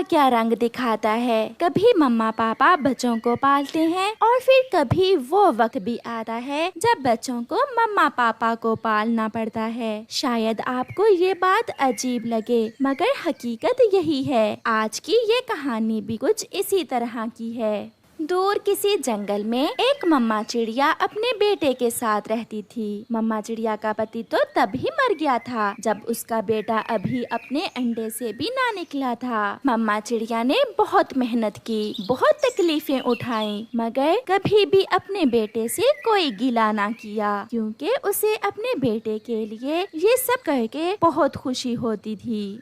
क्या रंग दिखाता है। कभी मम्मा पापा बच्चों को पालते हैं और फिर कभी वो वक्त भी आता है जब बच्चों को मम्मा पापा को पालना पड़ता है। शायद आपको ये बात अजीब लगे, मगर हकीकत यही है। आज की ये कहानी भी कुछ इसी तरह की है। दूर किसी जंगल में एक मम्मा चिड़िया अपने बेटे के साथ रहती थी। मम्मा चिड़िया का पति तो तभी मर गया था जब उसका बेटा अभी अपने अंडे से भी ना निकला था। मम्मा चिड़िया ने बहुत मेहनत की, बहुत तकलीफें उठाई, मगर कभी भी अपने बेटे से कोई गिला ना किया, क्योंकि उसे अपने बेटे के लिए ये सब करके बहुत खुशी होती थी।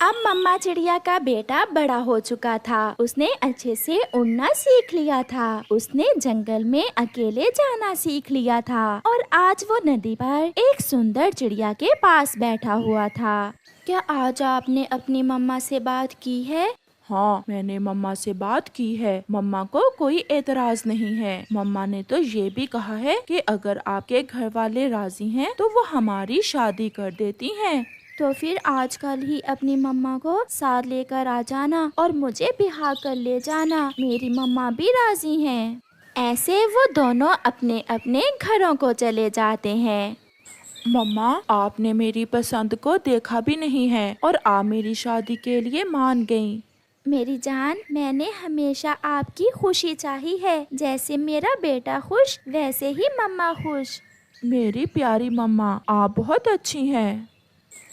अब मम्मा चिड़िया का बेटा बड़ा हो चुका था। उसने अच्छे से उड़ना सीख लिया था। उसने जंगल में अकेले जाना सीख लिया था और आज वो नदी पर एक सुंदर चिड़िया के पास बैठा हुआ था। क्या आज आपने अपनी मम्मा से बात की है? हाँ, मैंने मम्मा से बात की है। मम्मा को कोई एतराज नहीं है। मम्मा ने तो ये भी कहा है कि अगर आपके घर वाले राजी हैं तो वो हमारी शादी कर देती हैं। तो फिर आजकल ही अपनी मम्मा को साथ लेकर आ जाना और मुझे बिहार कर ले जाना। मेरी मम्मा भी राजी हैं। ऐसे वो दोनों अपने अपने घरों को चले जाते हैं। मम्मा, आपने मेरी पसंद को देखा भी नहीं है और आप मेरी शादी के लिए मान गयी। मेरी जान, मैंने हमेशा आपकी खुशी चाही है। जैसे मेरा बेटा खुश, वैसे ही मम्मा खुश। मेरी प्यारी मम्मा, आप बहुत अच्छी हैं।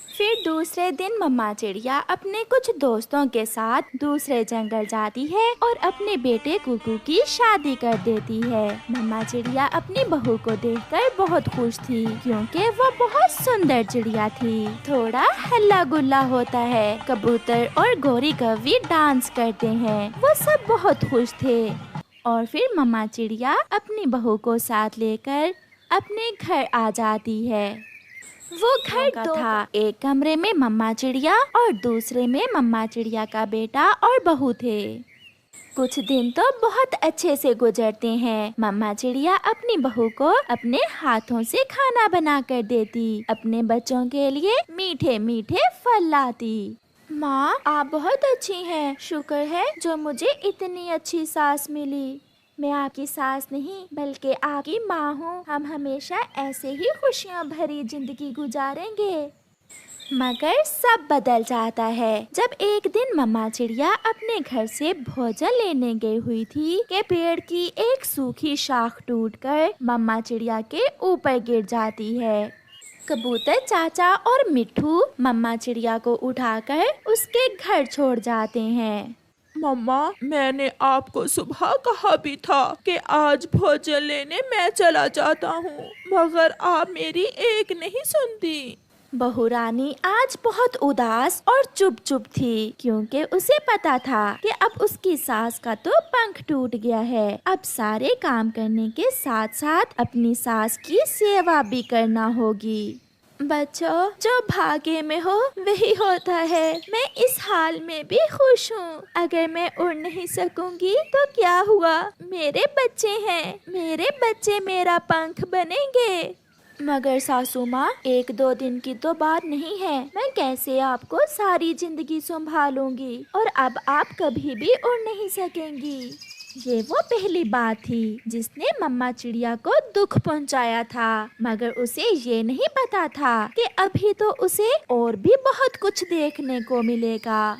फिर दूसरे दिन मम्मा चिड़िया अपने कुछ दोस्तों के साथ दूसरे जंगल जाती है और अपने बेटे कुकू की शादी कर देती है। मम्मा चिड़िया अपनी बहू को देखकर बहुत खुश थी, क्योंकि वो बहुत सुंदर चिड़िया थी। थोड़ा हल्ला गुल्ला होता है, कबूतर और गोरी कौवी डांस करते हैं। वो सब बहुत खुश थे। और फिर मम्मा चिड़िया अपनी बहू को साथ लेकर अपने घर आ जाती है। वो घर का था। एक कमरे में मम्मा चिड़िया और दूसरे में मम्मा चिड़िया का बेटा और बहू थे। कुछ दिन तो बहुत अच्छे से गुजरते हैं। मम्मा चिड़िया अपनी बहू को अपने हाथों से खाना बना कर देती, अपने बच्चों के लिए मीठे मीठे फल लाती। माँ, आप बहुत अच्छी हैं। शुक्र है जो मुझे इतनी अच्छी सास मिली। मैं आपकी सास नहीं बल्कि आपकी माँ हूँ। हम हमेशा ऐसे ही खुशियाँ भरी जिंदगी गुजारेंगे। मगर सब बदल जाता है जब एक दिन मम्मा चिड़िया अपने घर से भोजन लेने गई हुई थी कि पेड़ की एक सूखी शाख टूटकर मम्मा चिड़िया के ऊपर गिर जाती है। कबूतर चाचा और मिट्ठू मम्मा चिड़िया को उठाकर उसके घर छोड़ जाते हैं। मम्मा, मैंने आपको सुबह कहा भी था कि आज भोजन लेने मैं चला जाता हूँ, मगर आप मेरी एक नहीं सुनती। बहू रानी आज बहुत उदास और चुप चुप थी, क्योंकि उसे पता था कि अब उसकी सास का तो पंख टूट गया है। अब सारे काम करने के साथ साथ अपनी सास की सेवा भी करना होगी। बच्चों, जो भाग्य में हो वही होता है। मैं इस हाल में भी खुश हूँ। अगर मैं उड़ नहीं सकूंगी तो क्या हुआ, मेरे बच्चे हैं। मेरे बच्चे मेरा पंख बनेंगे। मगर सासू माँ, एक दो दिन की तो बात नहीं है। मैं कैसे आपको सारी जिंदगी संभालूंगी और अब आप कभी भी उड़ नहीं सकेंगी। ये वो पहली बात थी जिसने मम्मा चिड़िया को दुख पहुंचाया था, मगर उसे ये नहीं पता था कि अभी तो उसे और भी बहुत कुछ देखने को मिलेगा।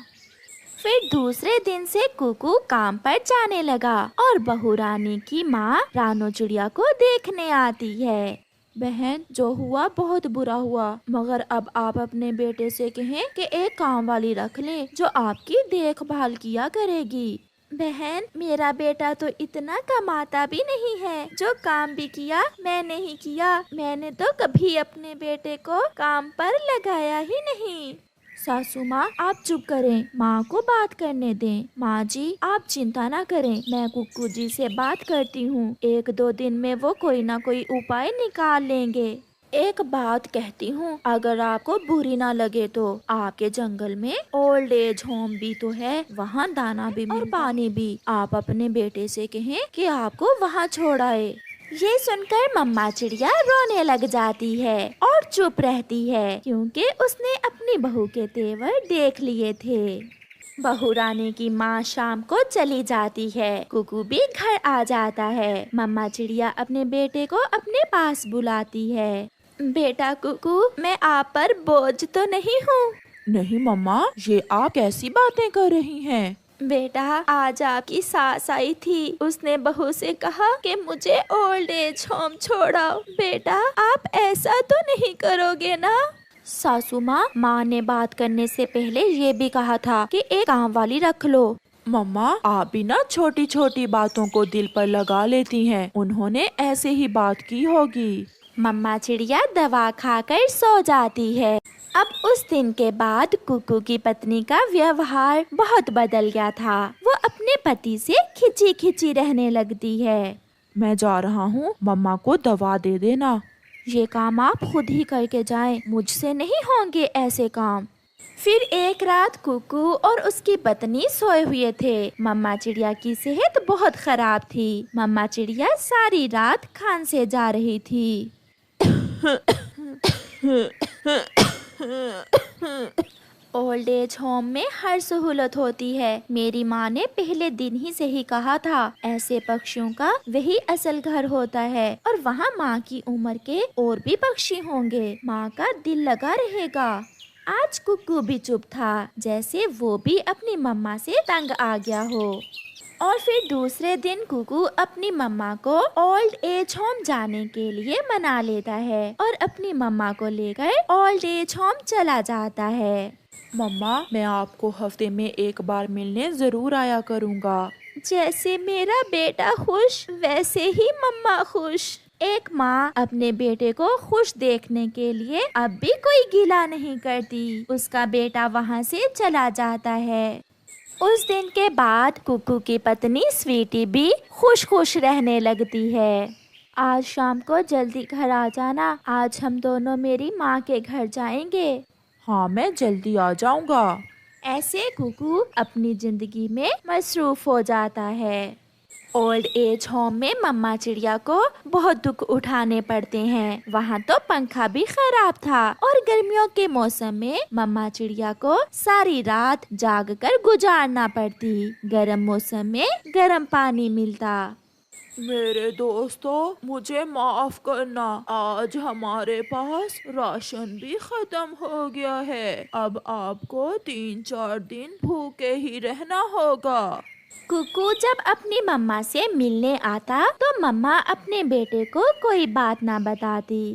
फिर दूसरे दिन से कुकू काम पर जाने लगा और बहू रानी की माँ रानो चिड़िया को देखने आती है। बहन, जो हुआ बहुत बुरा हुआ, मगर अब आप अपने बेटे से कहें कि एक काम वाली रख ले जो आपकी देखभाल किया करेगी। बहन, मेरा बेटा तो इतना कमाता भी नहीं है। जो काम भी किया मैंने ही किया। मैंने तो कभी अपने बेटे को काम पर लगाया ही नहीं। सासू माँ, आप चुप करें, माँ को बात करने दें। माँ जी, आप चिंता ना करें, मैं कुक्कू जी से बात करती हूँ। एक दो दिन में वो कोई ना कोई उपाय निकाल लेंगे। एक बात कहती हूँ, अगर आपको बुरी ना लगे तो आपके जंगल में ओल्ड एज होम भी तो है, वहाँ दाना भी और पानी भी। आप अपने बेटे से कहें कि आपको वहाँ छोड़ाए। ये सुनकर मम्मा चिड़िया रोने लग जाती है और चुप रहती है, क्योंकि उसने अपनी बहू के तेवर देख लिए थे। बहू रानी की माँ शाम को चली जाती है। कुकू भी घर आ जाता है। मम्मा चिड़िया अपने बेटे को अपने पास बुलाती है। बेटा कुकू, मैं आप पर बोझ तो नहीं हूँ? नहीं मम्मा, ये आप कैसी बातें कर रही हैं? बेटा, आज आपकी सास आई थी। उसने बहू से कहा कि मुझे ओल्ड एज होम छोड़ाओ। बेटा, आप ऐसा तो नहीं करोगे ना? सासू माँ ने बात करने से पहले ये भी कहा था कि एक काम वाली रख लो। मम्मा, आप भी ना छोटी छोटी बातों को दिल पर लगा लेती हैं। उन्होंने ऐसे ही बात की होगी। मम्मा चिड़िया दवा खाकर सो जाती है। अब उस दिन के बाद कुकू की पत्नी का व्यवहार बहुत बदल गया था। वो अपने पति से खिंची खिंची रहने लगती है। मैं जा रहा हूँ, मम्मा को दवा दे देना। ये काम आप खुद ही करके जाएं, मुझसे नहीं होंगे ऐसे काम। फिर एक रात कुकू और उसकी पत्नी सोए हुए थे। मम्मा चिड़िया की सेहत बहुत खराब थी। मम्मा चिड़िया सारी रात खांसे जा रही थी। ओल्ड एज होम में हर सहूलत होती है। मेरी माँ ने पहले दिन ही से ही कहा था, ऐसे पक्षियों का वही असल घर होता है और वहाँ माँ की उम्र के और भी पक्षी होंगे। माँ का दिल लगा रहेगा। आज कुकू भी चुप था, जैसे वो भी अपनी मम्मा से तंग आ गया हो। और फिर दूसरे दिन कुकू अपनी मम्मा को ओल्ड एज होम जाने के लिए मना लेता है और अपनी मम्मा को लेकर ओल्ड एज होम चला जाता है। मम्मा, मैं आपको हफ्ते में एक बार मिलने जरूर आया करूँगा। जैसे मेरा बेटा खुश, वैसे ही मम्मा खुश। एक माँ अपने बेटे को खुश देखने के लिए अब भी कोई गिला नहीं करती। उसका बेटा वहाँ से चला जाता है। उस दिन के बाद कुकू की पत्नी स्वीटी भी खुश खुश रहने लगती है। आज शाम को जल्दी घर आ जाना, आज हम दोनों मेरी माँ के घर जाएंगे। हाँ, मैं जल्दी आ जाऊँगा। ऐसे कुकू अपनी जिंदगी में मसरूफ हो जाता है। ओल्ड एज होम में मम्मा चिड़िया को बहुत दुख उठाने पड़ते हैं। वहाँ तो पंखा भी खराब था और गर्मियों के मौसम में मम्मा चिड़िया को सारी रात जागकर गुजारना पड़ती। गर्म मौसम में गर्म पानी मिलता। मेरे दोस्तों, मुझे माफ करना, आज हमारे पास राशन भी खत्म हो गया है। अब आपको 3-4 दिन भूखे ही रहना होगा। कुकू जब अपनी मम्मा से मिलने आता तो मम्मा अपने बेटे को कोई बात ना बताती।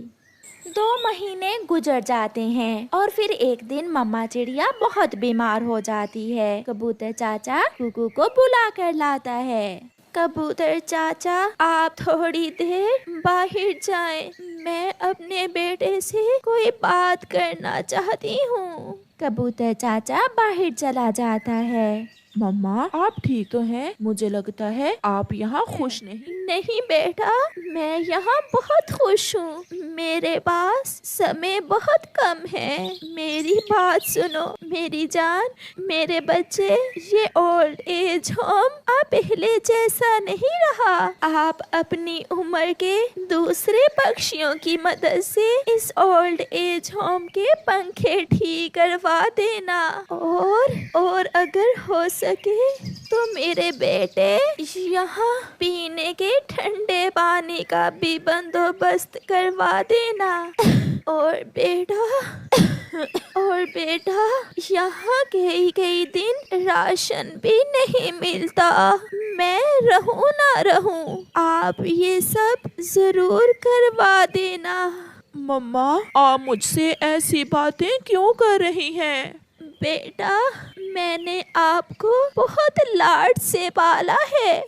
2 महीने गुजर जाते हैं और फिर एक दिन मम्मा चिड़िया बहुत बीमार हो जाती है। कबूतर चाचा कुकू को बुला कर लाता है। कबूतर चाचा, आप थोड़ी देर बाहर जाएं, मैं अपने बेटे से कोई बात करना चाहती हूँ। कबूतर चाचा बाहर चला जाता है। मम्मा, आप ठीक तो हैं? मुझे लगता है आप यहाँ खुश नहीं। नहीं बेटा, मैं यहाँ बहुत खुश हूँ। मेरे पास समय बहुत कम है। मेरी बात सुनो मेरी जान, मेरे बच्चे। ये ओल्ड एज होम अब पहले जैसा नहीं रहा। आप अपनी उम्र के दूसरे पक्षियों की मदद से इस ओल्ड एज होम के पंखे ठीक करवा देना और अगर हो सके तो मेरे बेटे यहाँ पीने के ठंडे पानी का भी बंदोबस्त करवा देना। और बेटा यहाँ कई दिन राशन भी नहीं मिलता। मैं रहूं ना रहूं, आप ये सब जरूर करवा देना। मम्मा, आप मुझसे ऐसी बातें क्यों कर रही हैं? बेटा, मैंने आपको बहुत लाड से पाला है।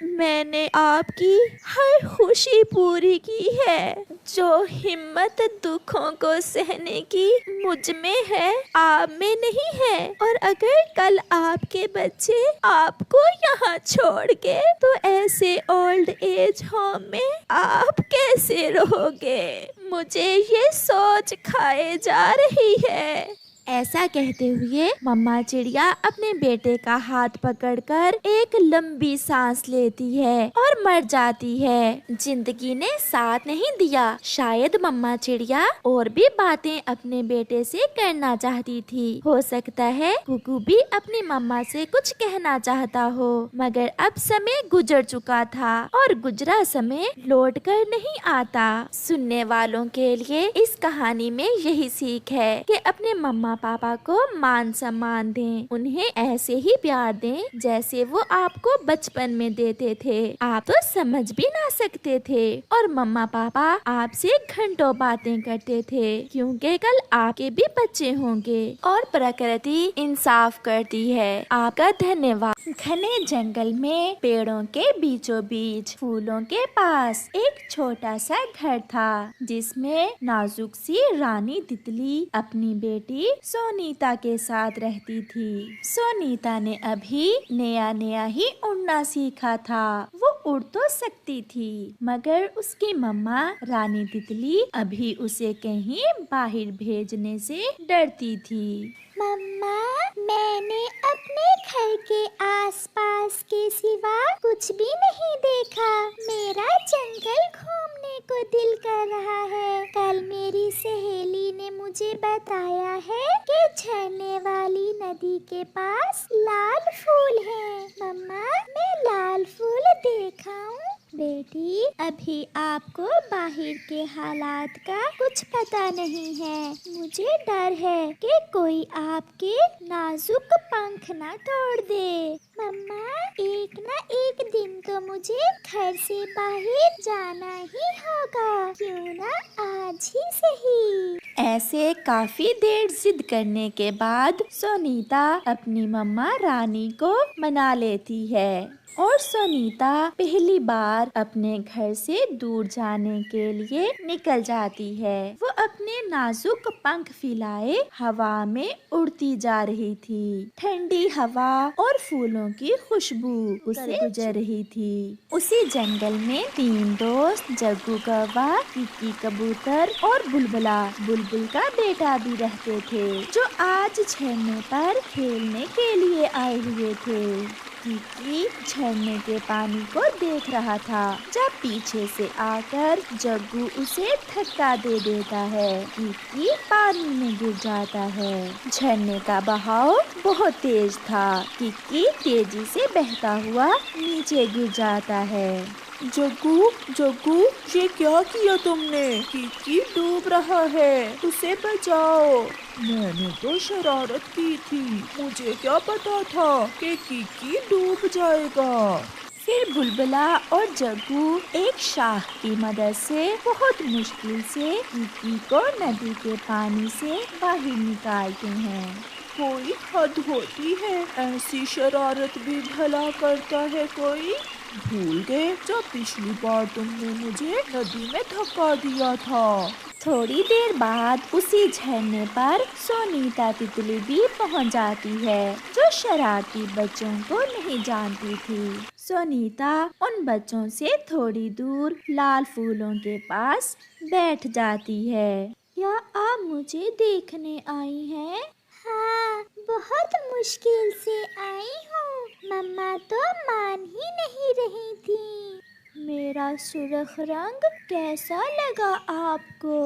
मैंने आपकी हर खुशी पूरी की है। जो हिम्मत दुखों को सहने की मुझ में है, आप में नहीं है। और अगर कल आपके बच्चे आपको यहाँ छोड़ के, तो ऐसे ओल्ड एज होम में आप कैसे रहोगे? मुझे ये सोच खाए जा रही है। ऐसा कहते हुए मम्मा चिड़िया अपने बेटे का हाथ पकड़कर एक लंबी सांस लेती है और मर जाती है। जिंदगी ने साथ नहीं दिया। शायद मम्मा चिड़िया और भी बातें अपने बेटे से करना चाहती थी। हो सकता है कुकू भी अपनी मम्मा से कुछ कहना चाहता हो, मगर अब समय गुजर चुका था और गुजरा समय लौट कर नहीं आता। सुनने वालों के लिए इस कहानी में यही सीख है कि अपने मम्मा पापा को मान सम्मान दें, उन्हें ऐसे ही प्यार दें जैसे वो आपको बचपन में देते थे। आप तो समझ भी ना सकते थे और मम्मा पापा आपसे घंटों बातें करते थे, क्योंकि कल आपके भी बच्चे होंगे और प्रकृति इंसाफ करती है। आपका धन्यवाद। घने जंगल में पेड़ों के बीचों बीच फूलों के पास एक छोटा सा घर था, जिसमें नाजुक सी रानी तितली अपनी बेटी सोनीता के साथ रहती थी। सोनीता ने अभी नया नया ही उड़ना सीखा था। वो उड़ तो सकती थी, मगर उसकी मम्मा रानी तितली अभी उसे कहीं बाहर भेजने से डरती थी। मम्मा, मैंने अपने घर के आसपास के सिवा कुछ भी नहीं देखा। मेरा जंगल घूमने को दिल कर रहा है। कल मेरी सहेली ने मुझे बताया है कि झरने वाली नदी के पास लाल फूल है। मम्मा, मैं लाल फूल देखाऊं? बेटी, अभी आपको बाहर के हालात का कुछ पता नहीं है। मुझे डर है कि कोई आपके नाजुक पंख ना तोड़ दे। मम्मा, एक ना एक दिन तो मुझे घर से बाहर जाना ही होगा, क्यों ना आज ही सही। ऐसे काफी देर जिद करने के बाद सोनीता अपनी मम्मा रानी को मना लेती है और सोनीता पहली बार अपने घर से दूर जाने के लिए निकल जाती है। वो अपने नाजुक पंख फैलाए हवा में उड़ती जा रही थी। ठंडी हवा और फूलों की खुशबू उसे गुजर रही थी। उसी जंगल में 3 दोस्त जग्गू कौवा, किकी कबूतर और बुलबुला बुलबुल का बेटा भी रहते थे, जो आज झरने पर खेलने के लिए आए हुए थे। किकी झरने के पानी को देख रहा था, जब पीछे से आकर जग्गू उसे धक्का दे देता है। किकी पानी में गिर जाता है। झरने का बहाव बहुत तेज था। किकी तेजी से बहता हुआ नीचे गिर जाता है। जग्गू, जग्गू, ये क्या किया तुमने? किकी डूब रहा है, उसे बचाओ। मैंने तो शरारत की थी, मुझे क्या पता था कि किकी डूब जाएगा। फिर बुलबुला और जग्गू एक शाख की मदद से बहुत मुश्किल से किकी को नदी के पानी से बाहर निकालते हैं। कोई हद होती है, ऐसी शरारत भी भला करता है कोई? भूल गए जब पिछली बार तुमने मुझे नदी में धक्का दिया था। थोड़ी देर बाद उसी झरने पर सोनीता तितली भी पहुंच जाती है, जो शरारती बच्चों को नहीं जानती थी। सोनीता उन बच्चों से थोड़ी दूर लाल फूलों के पास बैठ जाती है। क्या आप मुझे देखने आई हैं? हाँ, बहुत मुश्किल से आई हूँ। मम्मा तो मान ही नहीं रही थी। मेरा सुर्ख रंग कैसा लगा आपको?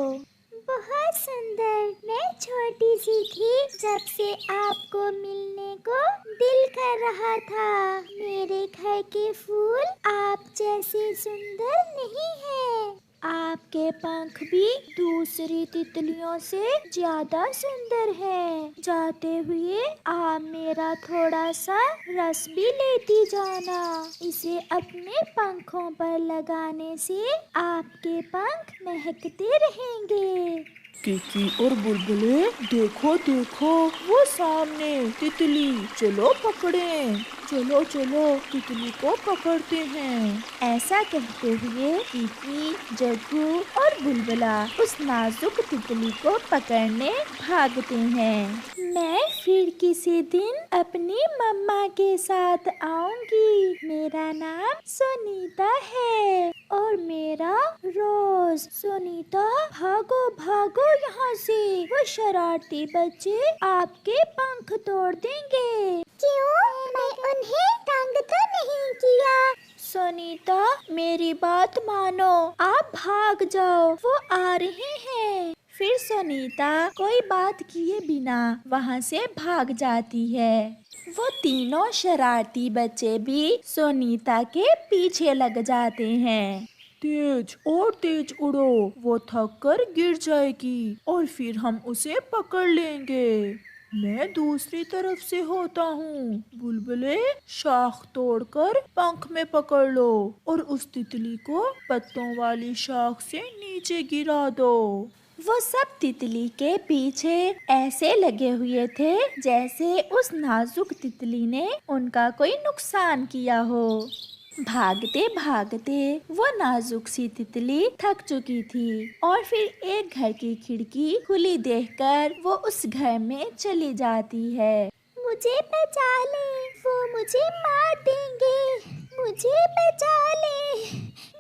बहुत सुंदर। मैं छोटी सी थी जब से आपको मिलने को दिल कर रहा था। मेरे घर के फूल आप जैसे सुंदर नहीं हैं। आपके पंख भी दूसरी तितलियों से ज्यादा सुंदर है। जाते हुए आप मेरा थोड़ा सा रस भी लेती जाना। इसे अपने पंखों पर लगाने से आपके पंख महकते रहेंगे। किकी और बुलबुले, देखो देखो, वो सामने तितली, चलो पकड़ें। चलो चलो, तितली को पकड़ते हैं। ऐसा कहते हुए किकी, जग्गू और बुलबुला उस नाजुक तितली को पकड़ने भागते हैं। मैं फिर किसी दिन अपनी मम्मा के साथ आऊंगी। मेरा नाम सोनीता है और मेरा रोज। सोनीता, भागो भागो, यहाँ से, वो शरारती बच्चे आपके पंख तोड़ देंगे। क्यों? मैं उन्हें तंग तो नहीं किया। सुनीता, मेरी बात मानो, आप भाग जाओ, वो आ रहे हैं। फिर सुनीता कोई बात किए बिना वहाँ से भाग जाती है। वो तीनों शरारती बच्चे भी सुनीता के पीछे लग जाते हैं। तेज और तेज उड़ो, वो थक कर गिर जाएगी और फिर हम उसे पकड़ लेंगे। मैं दूसरी तरफ से होता हूँ। बुलबुले, शाख तोड़कर पंख में पकड़ लो और उस तितली को पत्तों वाली शाख से नीचे गिरा दो। वो सब तितली के पीछे ऐसे लगे हुए थे जैसे उस नाजुक तितली ने उनका कोई नुकसान किया हो। भागते भागते वो नाजुक सी तितली थक चुकी थी और फिर एक घर की खिड़की खुली देखकर वो उस घर में चली जाती है। मुझे बचा ले, वो मुझे मार देंगे। मुझे बचा ले,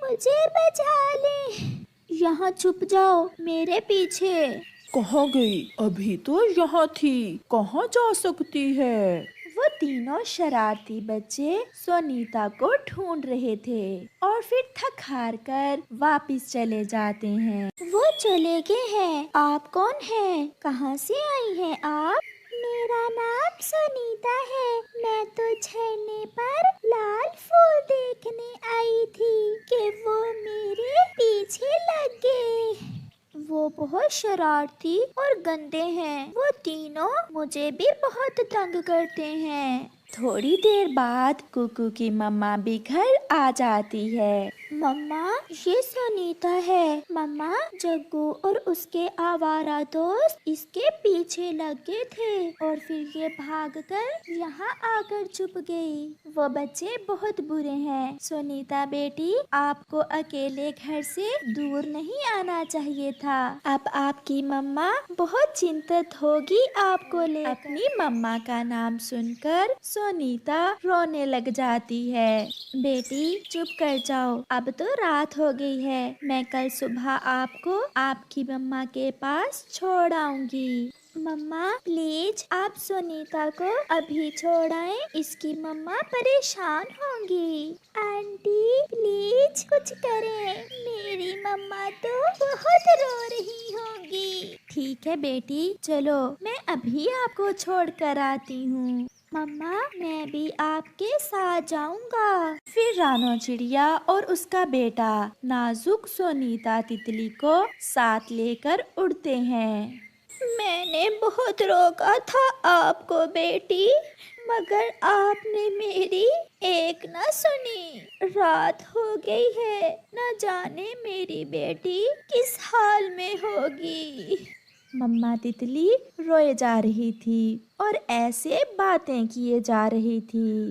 मुझे बचा ले। यहाँ छुप जाओ, मेरे पीछे। कहाँ गई? अभी तो यहाँ थी, कहाँ जा सकती है? वो तीनों शरारती बच्चे सुनीता को ढूंढ रहे थे और फिर थक हार कर वापिस चले जाते हैं। वो चले गए हैं। आप कौन हैं? कहाँ से आई हैं आप? मेरा नाम सुनीता है। मैं तो झरने पर लाल फूल देखने आई थी कि वो मेरे पीछे लग गए। वो बहुत शरारती और गंदे हैं। वो तीनों मुझे भी बहुत तंग करते हैं। थोड़ी देर बाद कुकू की मम्मा भी घर आ जाती है। मम्मा, ये सुनीता है। मम्मा, जग्गू और उसके आवारा दोस्त इसके पीछे लग गए थे और फिर ये भागकर यहाँ आकर छुप गई। वो बच्चे बहुत बुरे हैं। सुनीता बेटी, आपको अकेले घर से दूर नहीं आना चाहिए था। अब आपकी मम्मा बहुत चिंतित होगी आपको लेकर। अपनी मम्मा का नाम सुनकर सुनीता रोने लग जाती है। बेटी, चुप कर जाओ, अब तो रात हो गई है। मैं कल सुबह आपको आपकी मम्मा के पास छोड़ आऊंगी। मम्मा, प्लीज आप सुनीता को अभी छोड़ आए, इसकी मम्मा परेशान होंगी। आंटी, प्लीज कुछ करें, मेरी मम्मा तो बहुत रो रही होगी। ठीक है बेटी, चलो मैं अभी आपको छोड़ कर आती हूँ। मम्मा, मैं भी आपके साथ जाऊंगा। फिर रानो चिड़िया और उसका बेटा नाजुक सोनीता तितली को साथ लेकर उड़ते हैं। मैंने बहुत रोका था आपको बेटी, मगर आपने मेरी एक न सुनी। रात हो गई है, न जाने मेरी बेटी किस हाल में होगी। मम्मा तितली रोए जा रही थी और ऐसे बातें किए जा रही थी।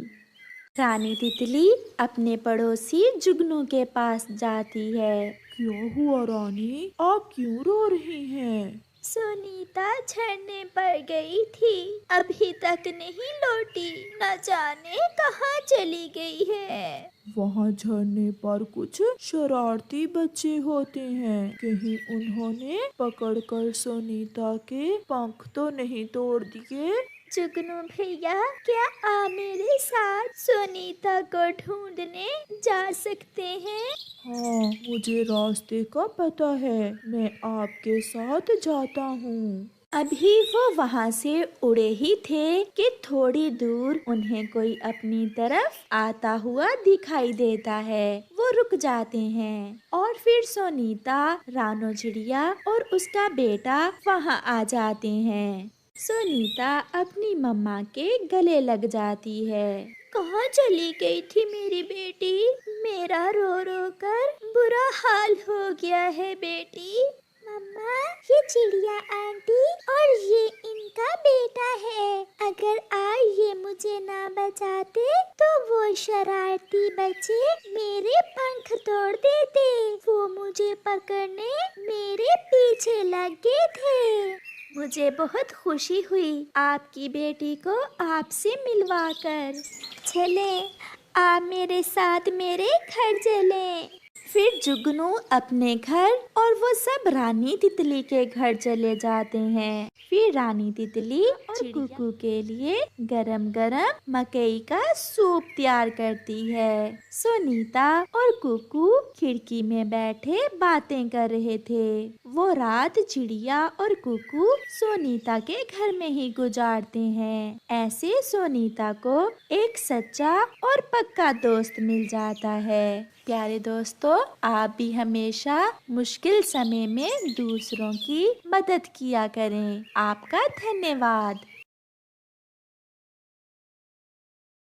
रानी तितली अपने पड़ोसी जुगनू के पास जाती है। क्या हुआ रानी, आप क्यों रो रही हैं? सुनीता झरने पर गई थी, अभी तक नहीं लौटी, न जाने कहाँ चली गई है। वहाँ झरने पर कुछ शरारती बच्चे होते हैं, कहीं उन्होंने पकड़कर सुनीता के पंख तो नहीं तोड़ दिए? जुगनू भैया, क्या आप मेरे साथ सुनीता को ढूंढने जा सकते हैं? हाँ, मुझे रास्ते का पता है, मैं आपके साथ जाता हूँ। अभी वो वहाँ से उड़े ही थे कि थोड़ी दूर उन्हें कोई अपनी तरफ आता हुआ दिखाई देता है। वो रुक जाते हैं और फिर सुनीता, रानो चिड़िया और उसका बेटा वहाँ आ जाते हैं। सुनीता अपनी मम्मा के गले लग जाती है। कहाँ चली गई थी मेरी बेटी? मेरा रो रो कर बुरा हाल हो गया है बेटी। मम्मा, ये चिड़िया आंटी और ये इनका बेटा है। अगर आज ये मुझे ना बचाते तो वो शरारती बच्चे मेरे पंख तोड़ देते। वो मुझे पकड़ने मेरे पीछे लग गए थे। मुझे बहुत खुशी हुई आपकी बेटी को आपसे मिलवाकर। चले, आप मेरे साथ मेरे घर चलें। फिर जुगनू अपने घर और वो सब रानी तितली के घर चले जाते हैं। फिर रानी तितली और कुकू के लिए गरम गरम मकई का सूप तैयार करती है। सुनीता और कुकू खिड़की में बैठे बातें कर रहे थे। वो रात चिड़िया और कुकू सोनीता के घर में ही गुजारते हैं। ऐसे सोनीता को एक सच्चा और पक्का दोस्त मिल जाता है। प्यारे दोस्तों, आप भी हमेशा मुश्किल समय में दूसरों की मदद किया करें। आपका धन्यवाद।